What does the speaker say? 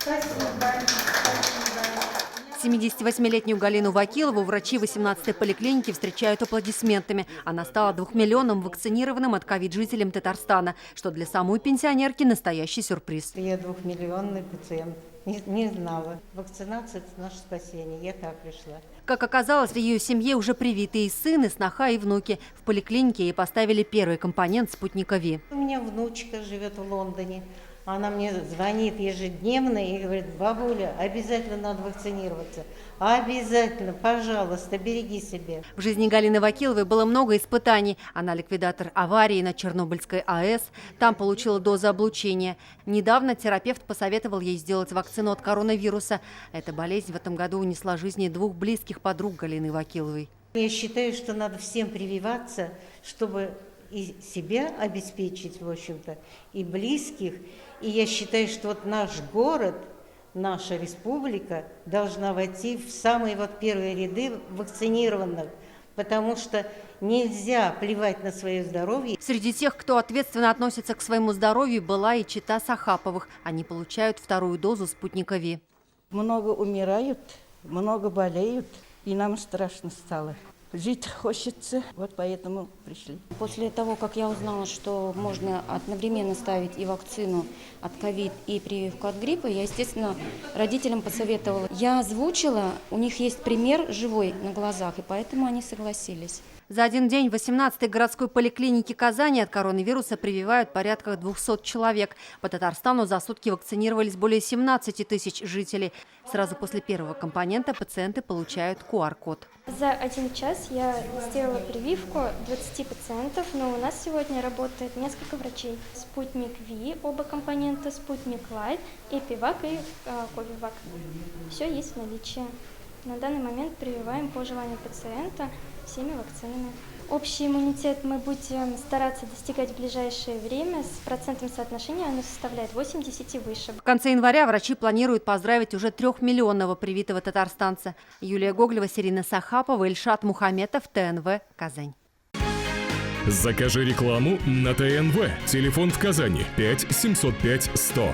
Спасибо. 78-летнюю Галину Вакилову врачи 18-й поликлиники встречают аплодисментами. Она стала 2-миллионным вакцинированным от ковид жителем Татарстана, что для самой пенсионерки настоящий сюрприз. Я 2-миллионный пациент. Не знала. Вакцинация – это наше спасение. Я так пришла. Как оказалось, в ее семье уже привиты и сын, и сноха, и внуки. В поликлинике ей поставили первый компонент спутника ВИ. У меня внучка живет в Лондоне. Она мне звонит ежедневно и говорит: бабуля, обязательно надо вакцинироваться. Обязательно, пожалуйста, береги себя. В жизни Галины Вакиловой было много испытаний. Она ликвидатор аварии на Чернобыльской АЭС. Там получила дозу облучения. Недавно терапевт посоветовал ей сделать вакцину от коронавируса. Эта болезнь в этом году унесла жизни 2 близких подруг Галины Вакиловой. Я считаю, что надо всем прививаться, чтобы и себя обеспечить, в общем-то, и близких. И я считаю, что вот наш город, наша республика должна войти в самые первые ряды вакцинированных, потому что нельзя плевать на свое здоровье. Среди тех, кто ответственно относится к своему здоровью, была и чета Сахаповых. Они получают 2-ю дозу спутника ВИ. Много умирают, много болеют, и нам страшно стало. Жить хочется, вот поэтому пришли. После того, как я узнала, что можно одновременно ставить и вакцину от ковид, и прививку от гриппа, я, естественно, родителям посоветовала. Я озвучила, у них есть пример живой на глазах, и поэтому они согласились. За один день в 18-й городской поликлинике Казани от коронавируса прививают порядка 200 человек. По Татарстану за сутки вакцинировались более 17 тысяч жителей. Сразу после первого компонента пациенты получают QR-код. За 1 час я сделала прививку 20 пациентов, но у нас сегодня работает несколько врачей. Спутник ВИ, оба компонента, Спутник Лайт, Эпивак и Ковивак. Все есть в наличии. На данный момент прививаем по желанию пациента всеми вакцинами. Общий иммунитет мы будем стараться достигать в ближайшее время. С процентным соотношением оно составляет 80 и выше. В конце января врачи планируют поздравить уже 3-миллионного привитого татарстанца. Юлия Гоглева, Сирина Сахапова, Ильшат Мухаметов, ТНВ, Казань. Закажи рекламу на ТНВ. Телефон в Казани 5 705 100.